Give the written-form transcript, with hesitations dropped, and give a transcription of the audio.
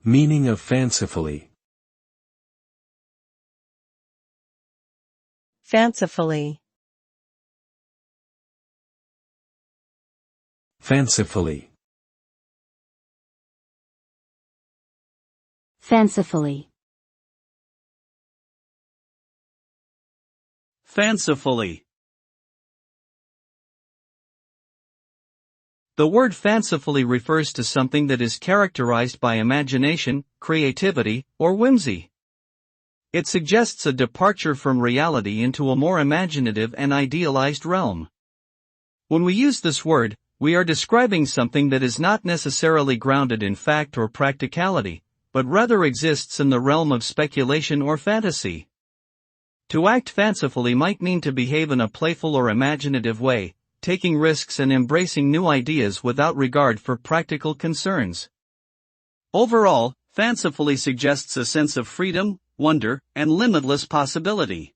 Meaning of fancifully. Fancifully. Fancifully. Fancifully. Fancifully. The word fancifully refers to something that is characterized by imagination, creativity, or whimsy. It suggests a departure from reality into a more imaginative and idealized realm. When we use this word, we are describing something that is not necessarily grounded in fact or practicality, but rather exists in the realm of speculation or fantasy. To act fancifully might mean to behave in a playful or imaginative way, taking risks and embracing new ideas without regard for practical concerns. Overall, fancifully suggests a sense of freedom, wonder, and limitless possibility.